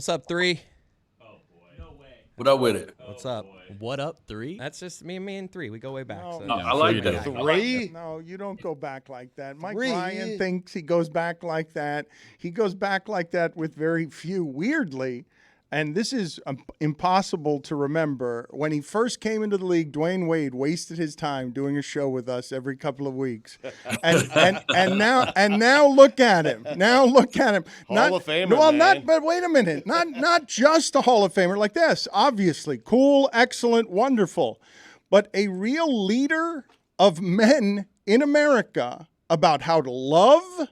What's up, 3? Oh, boy. No way. What up with it? What's up? What up, 3? That's just me and 3. We go way back. No, so. no, I like that. 3? No, you don't go back like that. Mike 3? Ryan thinks he goes back like that. He goes back like that with very few. Weirdly, and this is impossible to remember, when he first came into the league, Dwyane Wade wasted his time doing a show with us every couple of weeks. And now look at him. Now look at him. Hall of Famer, Well, man. but wait a minute. Not just a Hall of Famer like this. Obviously, cool, excellent, wonderful. But a real leader of men in America about how to love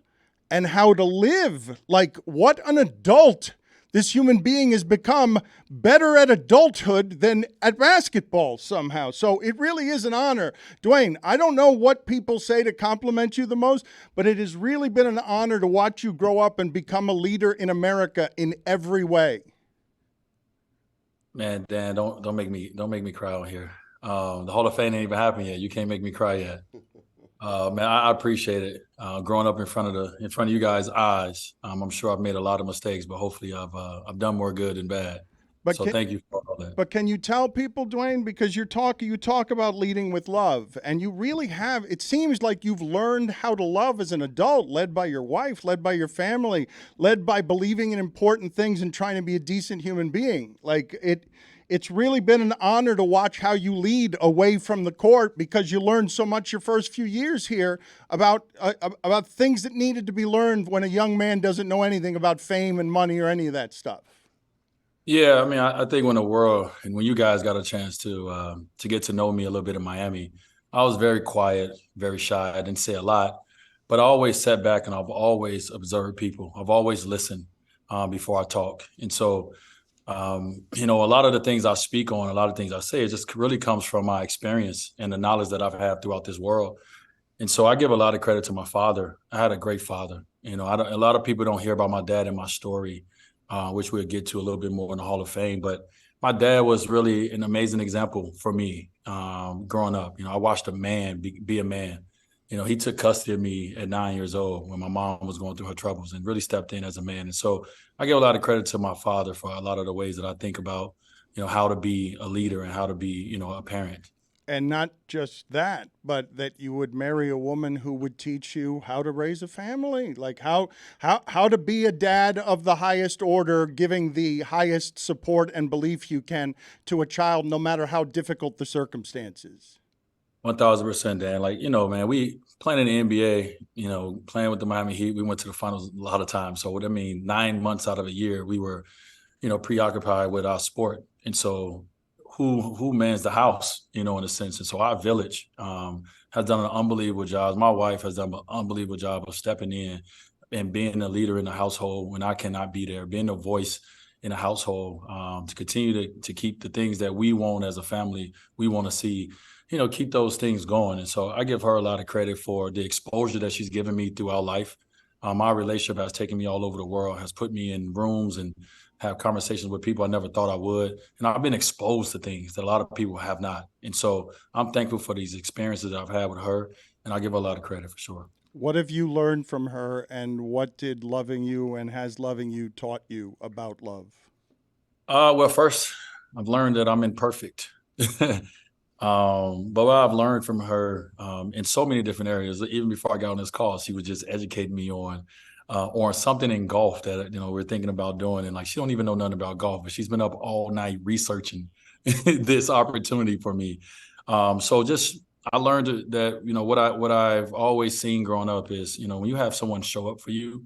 and how to live. Like, what an adult this human being has become, better at adulthood than at basketball somehow. So it really is an honor. Dwyane, I don't know what people say to compliment you the most, but it has really been an honor to watch you grow up and become a leader in America in every way. Man, Dan, don't make me cry on here. The Hall of Fame ain't even happened yet. You can't make me cry yet. Man, I appreciate it. Growing up in front of you guys' eyes, I'm sure I've made a lot of mistakes, but hopefully I've done more good than bad. So thank you for all that. But can you tell people, Dwyane, because you talk about leading with love, and you really have. It seems like you've learned how to love as an adult, led by your wife, led by your family, led by believing in important things and trying to be a decent human being. It's really been an honor to watch how you lead away from the court, because you learned so much your first few years here about things that needed to be learned when a young man doesn't know anything about fame and money or any of that stuff. Yeah, I mean, I think when you guys got a chance to get to know me a little bit in Miami, I was very quiet, very shy. I didn't say a lot, but I always sat back and I've always observed people. I've always listened before I talk. And so, a lot of the things I speak on, a lot of things I say, it just really comes from my experience and the knowledge that I've had throughout this world. And so I give a lot of credit to my father. I had a great father. A lot of people don't hear about my dad in my story, which we'll get to a little bit more in the Hall of Fame. But my dad was really an amazing example for me growing up. I watched a man be a man. He took custody of me at 9 years old when my mom was going through her troubles and really stepped in as a man. And so I give a lot of credit to my father for a lot of the ways that I think about, how to be a leader and how to be, a parent. And not just that, but that you would marry a woman who would teach you how to raise a family, like how to be a dad of the highest order, giving the highest support and belief you can to a child, no matter how difficult the circumstances. 1,000%, Dan. Man, we playing in the NBA, playing with the Miami Heat, we went to the finals a lot of times. So 9 months out of a year, we were, preoccupied with our sport. And so who mans the house, in a sense. And so our village has done an unbelievable job. My wife has done an unbelievable job of stepping in and being a leader in the household when I cannot be there, being a voice in the household to continue to keep the things that we want as a family, we want to see, keep those things going. And so I give her a lot of credit for the exposure that she's given me throughout life. My relationship has taken me all over the world, has put me in rooms and have conversations with people I never thought I would. And I've been exposed to things that a lot of people have not. And so I'm thankful for these experiences that I've had with her, and I give her a lot of credit for sure. What have you learned from her, and what did loving you and has loving you taught you about love? Well, first, I've learned that I'm imperfect. But what I've learned from her in so many different areas, even before I got on this call, she was just educating me on something in golf that, we're thinking about doing. And she don't even know nothing about golf, but she's been up all night researching this opportunity for me. So just, I learned that, what I've always seen growing up is, when you have someone show up for you,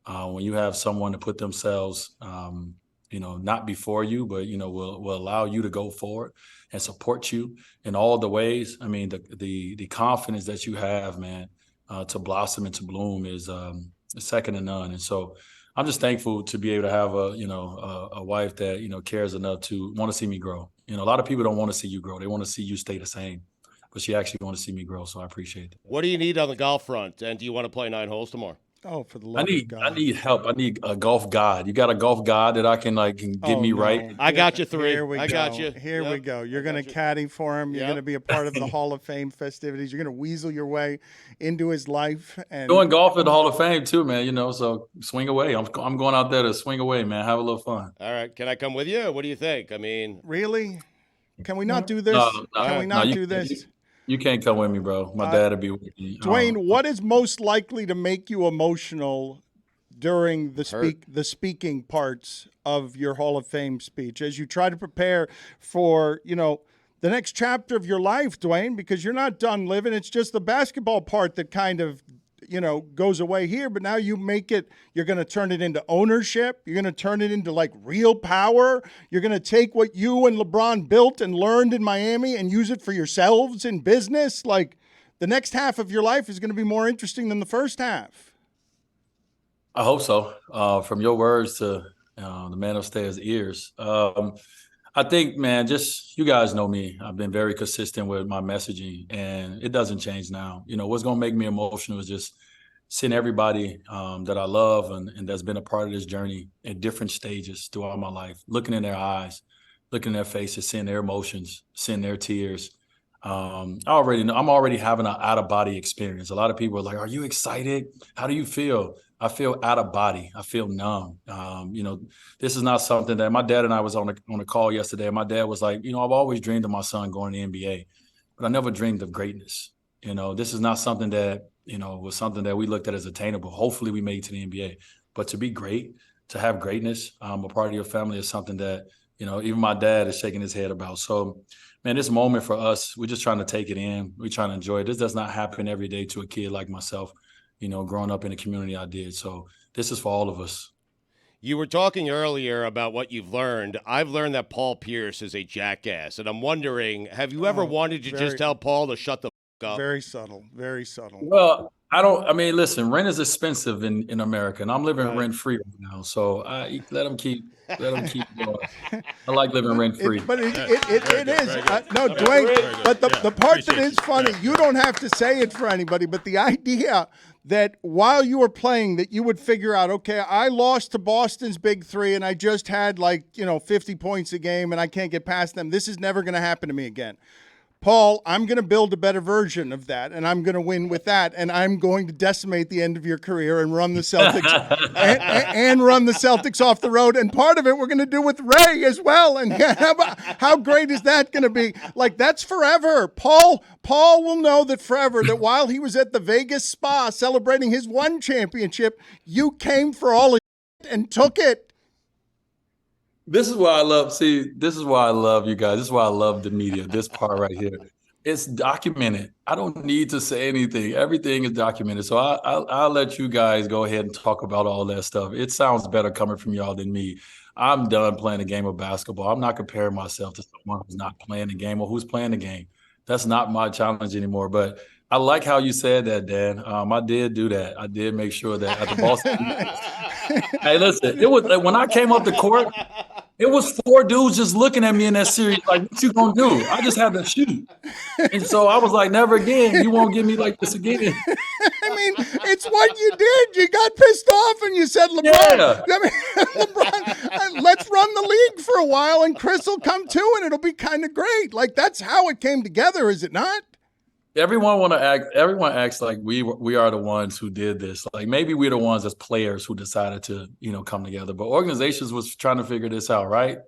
when you have someone to put themselves, not before you, but, will allow you to go forward and support you in all the ways. I mean, the confidence that you have, man, to blossom and to bloom is second to none. And so I'm just thankful to be able to have a wife that, cares enough to want to see me grow. A lot of people don't want to see you grow. They want to see you stay the same, but she actually want to see me grow. So I appreciate that. What do you need on the golf front? And do you want to play 9 holes tomorrow? Oh, for the I love of need God. help. I need a golf god. You got a golf god that I can get me right? I got you 3. Here we I go. got you. Here we Yep. go. You're I going to got you. caddy for him. You're Yep. going to be a part of the Hall of Fame festivities. You're going to weasel your way into his life. And Doing golf at the Hall of Fame too, man. You know, so swing away. I'm going out there to swing away, man. Have a little fun. All right. Can I come with you? What do you think? I mean, really? Can we not do this? No, Can we not you do can't. this? You can't come with me, bro. My dad will be with me. Dwyane, what is most likely to make you emotional during the speaking parts of your Hall of Fame speech as you try to prepare for, the next chapter of your life, Dwyane, because you're not done living. It's just the basketball part that kind of, goes away here. But now you make it, you're going to turn it into ownership. You're going to turn it into like real power. You're going to take what you and LeBron built and learned in Miami and use it for yourselves in business. Like the next half of your life is going to be more interesting than the first half. I hope so. From your words to the man upstairs' ears. I think, man, just you guys know me. I've been very consistent with my messaging, and it doesn't change now. What's going to make me emotional is just seeing everybody that I love and that's been a part of this journey at different stages throughout my life, looking in their eyes, looking in their faces, seeing their emotions, seeing their tears. I already know I'm already having an out-of-body experience. A lot of people are like, "Are you excited? How do you feel?" I feel out of body. I feel numb. This is not something that my dad and I was on a call yesterday. And my dad was like, I've always dreamed of my son going to the NBA, but I never dreamed of greatness. This is not something that, was something that we looked at as attainable. Hopefully we made it to the NBA, but to be great, to have greatness, a part of your family is something that, even my dad is shaking his head about. So, man, this moment for us, we're just trying to take it in. We're trying to enjoy it. This does not happen every day to a kid like myself. Growing up in the community I did. So this is for all of us. you were talking earlier about what you've learned. I've learned that Paul Pierce is a jackass. And I'm wondering, have you ever wanted to just tell Paul to shut the f up? Very subtle. Very subtle. Well, listen, rent is expensive in America, and I'm living rent-free right now. So let them keep going. I like living rent-free. But it is. No, Dwyane, but the part that is funny, you don't have to say it for anybody, but the idea that while you were playing that you would figure out, okay, I lost to Boston's big three and I just had 50 points a game and I can't get past them. This is never going to happen to me again. Paul, I'm going to build a better version of that, and I'm going to win with that, and I'm going to decimate the end of your career and run the Celtics and run the Celtics off the road. And part of it we're going to do with Ray as well. And how great is that going to be? That's forever. Paul will know that forever that while he was at the Vegas spa celebrating his one championship, you came for all of it and took it. This is why I love you guys. This is why I love the media, this part right here. It's documented. I don't need to say anything. Everything is documented. So I'll let you guys go ahead and talk about all that stuff. It sounds better coming from y'all than me. I'm done playing a game of basketball. I'm not comparing myself to someone who's not playing the game or who's playing the game. That's not my challenge anymore. But I like how you said that, Dan. I did do that. I did make sure that at the Boston. Hey, listen, it was when I came up the court, it was 4 dudes just looking at me in that series like, what you gonna do? I just had to shoot. And so I was like, never again. You won't get me like this again. I mean, it's what you did. You got pissed off and you said, LeBron, LeBron, let's run the league for a while and Chris will come too and it'll be kind of great. That's how it came together, is it not? Everyone acts like we are the ones who did this. Like maybe we're the ones as players who decided to, come together. But organizations was trying to figure this out, right?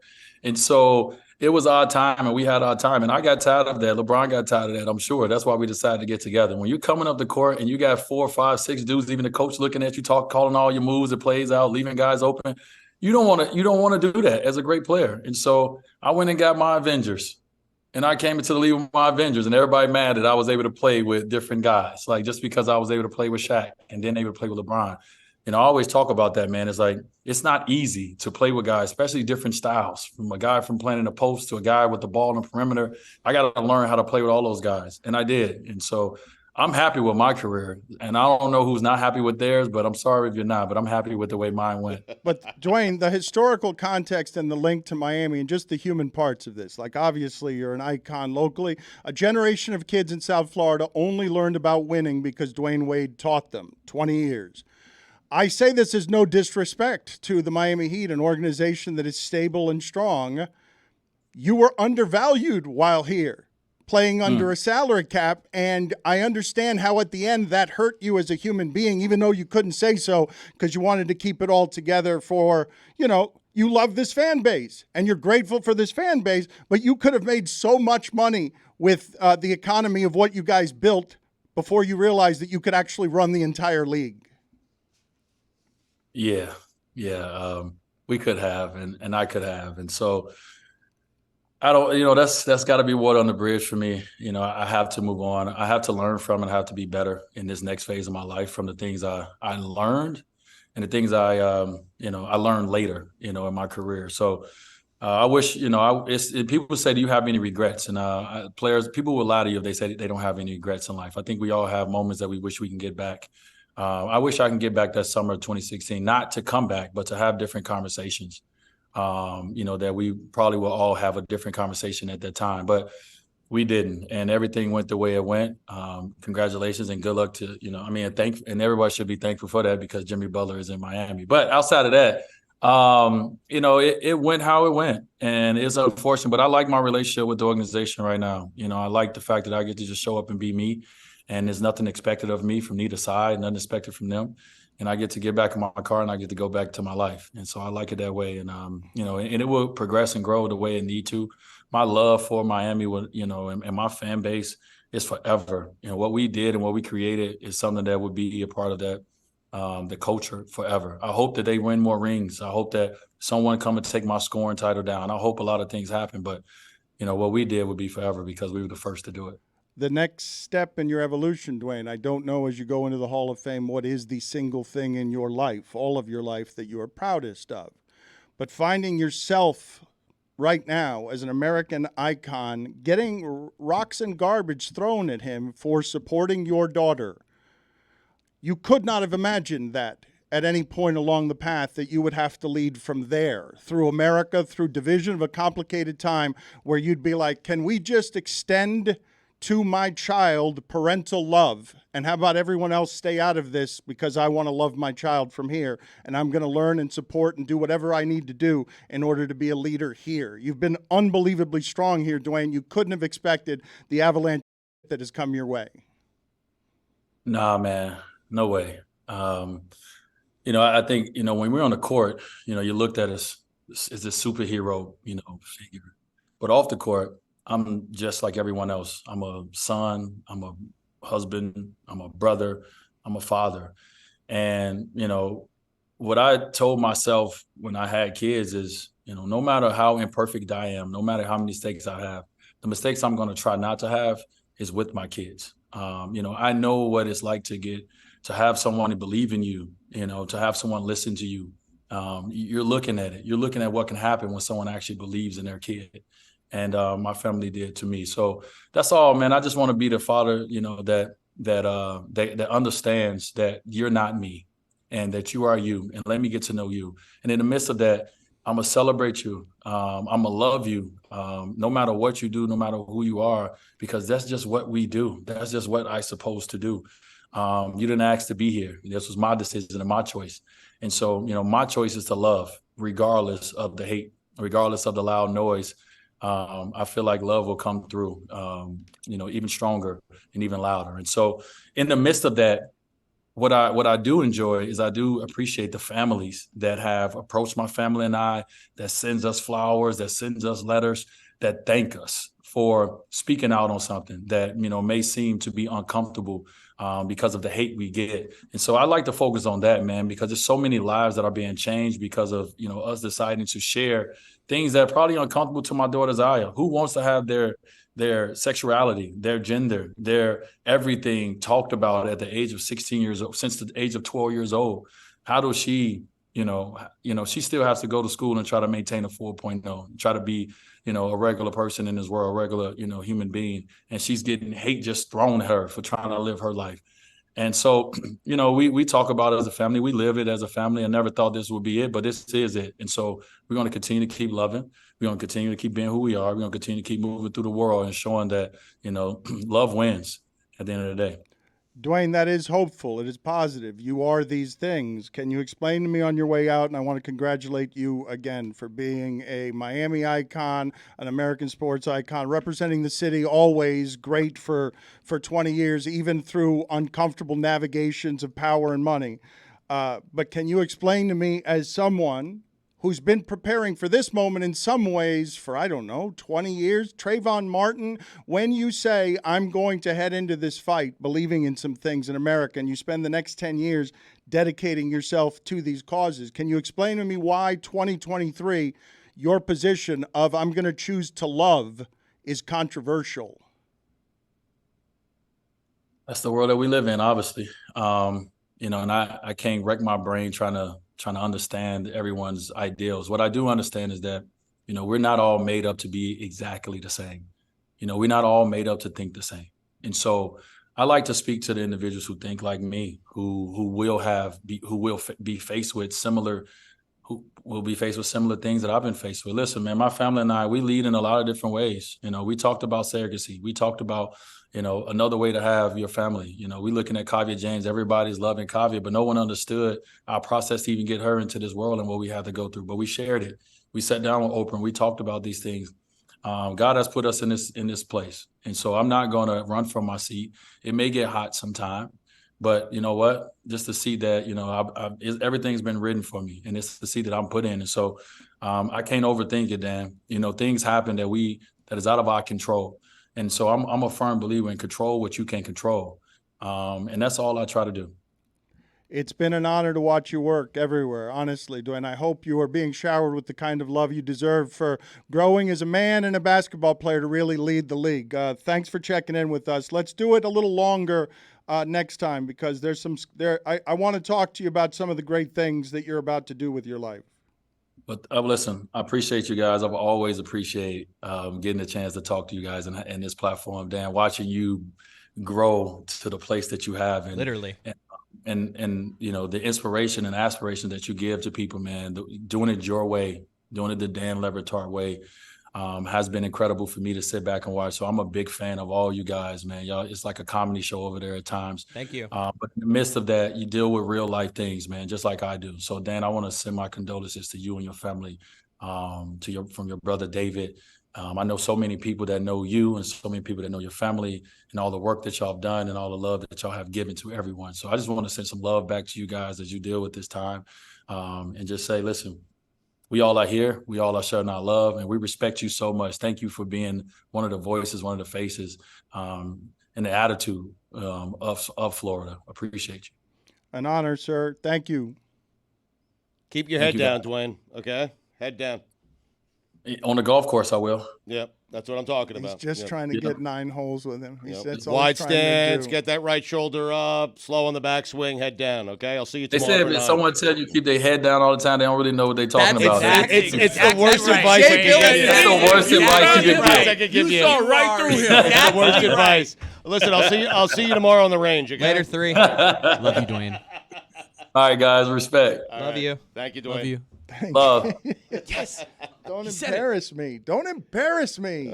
And so it was our time and we had our time. And I got tired of that. LeBron got tired of that, I'm sure. That's why we decided to get together. When you're coming up the court and you got 4, 5, 6 dudes, even the coach looking at you, calling all your moves, the plays out, leaving guys open. You don't want to do that as a great player. And so I went and got my Avengers. And I came into the league with my Avengers, and everybody mad that I was able to play with different guys, just because I was able to play with Shaq and then able to play with LeBron. I always talk about that, man. It's it's not easy to play with guys, especially different styles, from a guy from playing in the post to a guy with the ball in the perimeter. I got to learn how to play with all those guys, and I did. And so I'm happy with my career, and I don't know who's not happy with theirs, but I'm sorry if you're not, but I'm happy with the way mine went. But, Dwyane, the historical context and the link to Miami and just the human parts of this, obviously you're an icon locally. A generation of kids in South Florida only learned about winning because Dwyane Wade taught them 20 years. I say this as no disrespect to the Miami Heat, an organization that is stable and strong. You were undervalued while here, playing under a salary cap, and I understand how at the end that hurt you as a human being, even though you couldn't say so because you wanted to keep it all together for, you love this fan base and you're grateful for this fan base, but you could have made so much money with the economy of what you guys built before you realized that you could actually run the entire league. Yeah. We could have, and I could have. And so I don't, that's got to be water on the bridge for me. I have to move on. I have to learn from and I have to be better in this next phase of my life from the things I learned and the things I learned later, in my career. So I wish, people say, do you have any regrets? And people will lie to you if they say they don't have any regrets in life. I think we all have moments that we wish we can get back. I wish I can get back that summer of 2016, not to come back, but to have different conversations. That we probably will all have a different conversation at that time, but we didn't, and everything went the way it went. Congratulations and good luck to, and everybody should be thankful for that because Jimmy Butler is in Miami. But outside of that, it went how it went, and it's unfortunate, but I like my relationship with the organization right now. I like the fact that I get to just show up and be me, and there's nothing expected of me from neither side, nothing expected from them. And I get to get back in my car and I get to go back to my life. And so I like it that way. And, and it will progress and grow the way it need to. My love for Miami, and my fan base is forever. What we did and what we created is something that would be a part of that, the culture forever. I hope that they win more rings. I hope that someone come and take my scoring title down. I hope a lot of things happen. But, what we did would be forever because we were the first to do it. The next step in your evolution, Dwyane, I don't know as you go into the Hall of Fame, what is the single thing in your life, all of your life, that you are proudest of. But finding yourself right now as an American icon, getting rocks and garbage thrown at him for supporting your daughter. You could not have imagined that at any point along the path that you would have to lead from there, through America, through division of a complicated time where you'd be like, can we just extend to my child parental love, and how about everyone else stay out of this because I want to love my child from here, and I'm going to learn and support and do whatever I need to do in order to be a leader here. You've been unbelievably strong here, Dwyane. You couldn't have expected the avalanche that has come your way. Nah, man, no way. I think, when we're on the court, you looked at us as a superhero, figure, but off the court, I'm just like everyone else. I'm a son, I'm a husband, I'm a brother, I'm a father. And, what I told myself when I had kids is, no matter how imperfect I am, no matter how many mistakes I have, the mistakes I'm going to try not to have is with my kids. I know what it's like to have someone believe in you, to have someone listen to you. You're looking at it. You're looking at what can happen when someone actually believes in their kid. And my family did to me. So that's all, man. I just want to be the father, that understands that you're not me and that you are you, and let me get to know you. And in the midst of that, I'm going to celebrate you. I'm going to love you, no matter what you do, no matter who you are, because that's just what we do. That's just what I'm supposed to do. You didn't ask to be here. This was my decision and my choice. And so, my choice is to love, regardless of the hate, regardless of the loud noise. I feel like love will come through, even stronger and even louder. And so in the midst of that, what I do enjoy is I do appreciate the families that have approached my family and I, that sends us flowers, that sends us letters, that thank us for speaking out on something that, may seem to be uncomfortable because of the hate we get. And so I like to focus on that, man, because there's so many lives that are being changed because of, us deciding to share things that are probably uncomfortable to my daughter's eye. Who wants to have their sexuality, their gender, their everything talked about at the age of 16 years old, since the age of 12 years old? How does she, she still has to go to school and try to maintain a 4.0, try to be, a regular person in this world, a regular, human being. And she's getting hate just thrown at her for trying to live her life. And so, we talk about it as a family. We live it as a family. I never thought this would be it, but this is it. And so we're going to continue to keep loving. We're going to continue to keep being who we are. We're going to continue to keep moving through the world and showing that, love wins at the end of the day. Dwyane, that is hopeful. It is positive. You are these things. Can you explain to me on your way out? And I want to congratulate you again for being a Miami icon, an American sports icon, representing the city, always great for 20 years, even through uncomfortable navigations of power and money. But can you explain to me, as someone who's been preparing for this moment in some ways for, 20 years, Trayvon Martin, when you say, I'm going to head into this fight believing in some things in America, and you spend the next 10 years dedicating yourself to these causes, can you explain to me why 2023, your position of I'm going to choose to love is controversial? That's the world that we live in, obviously. And I can't wreck my brain trying to understand everyone's ideals. What I do understand is that, we're not all made up to be exactly the same. We're not all made up to think the same. And so I like to speak to the individuals who think like me, who will be faced with similar things that I've been faced with. Listen, man, my family and I, we lead in a lot of different ways. We talked about surrogacy. We talked about, another way to have your family. We looking at Kavya James. Everybody's loving Kavya, but no one understood our process to even get her into this world and what we had to go through. But we shared it. We sat down with Oprah and we talked about these things. God has put us in this place. And so I'm not going to run from my seat. It may get hot sometime, but you know what? Just to see that, everything's been written for me, and it's the seat that I'm put in. And so I can't overthink it, Dan. Things happen that is out of our control. And so I'm a firm believer in control what you can control. And that's all I try to do. It's been an honor to watch you work everywhere, honestly, Dwyane. I hope you are being showered with the kind of love you deserve for growing as a man and a basketball player to really lead the league. Thanks for checking in with us. Let's do it a little longer next time, because I want to talk to you about some of the great things that you're about to do with your life. But listen, I appreciate you guys. I've always appreciate getting a chance to talk to you guys and this platform, Dan, watching you grow to the place that you have. And, literally. And the inspiration and aspiration that you give to people, man, doing it your way, doing it the Dan Le Batard way, has been incredible for me to sit back and watch. So I'm a big fan of all you guys, man. Y'all, it's like a comedy show over there at times. Thank you. But in the midst of that, you deal with real life things, man, just like I do. So Dan, I want to send my condolences to you and your family, from your brother David. I know so many people that know you and so many people that know your family and all the work that y'all have done and all the love that y'all have given to everyone. So I just want to send some love back to you guys as you deal with this time, and just say, listen, we all are here. We all are sharing our love, and we respect you so much. Thank you for being one of the voices, one of the faces, and the attitude of Florida. Appreciate you. An honor, sir. Thank you. Keep your head down, Dwyane. Okay? Head down. On the golf course, I will. Yep, that's what I'm talking He's about. just trying to get 9 holes with him. That's all wide he's trying to stance, do. get that right shoulder up, slow on the backswing, head down. Okay, I'll see you They tomorrow. said if someone tells you keep their head down all the time, they don't really know what they're talking about. It's the worst advice I can give you. It's the worst advice you can give. You saw right through him. It's the worst advice. Listen, I'll see you tomorrow on the range. Okay? Later, 3. Love you, Dwyane. All right, guys, respect. Love you. Thank you, Dwyane. Love you. Love. Yes. Don't embarrass me. Don't embarrass me.